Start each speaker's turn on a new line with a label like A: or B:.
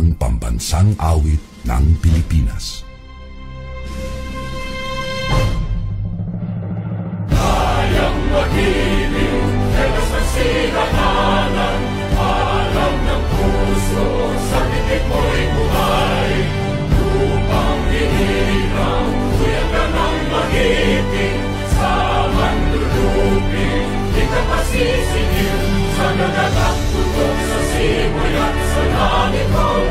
A: ang pambansang awit ng Pilipinas.
B: Kayang magiliw, telos ng sigatanan, alam ng puso, sa titik mo'y buhay. Lupang hinirang, tuyang ka ng magiting, sa manlulupin, di ka pasisingil, sa nagatak tutok sa simoy at sa langit mo.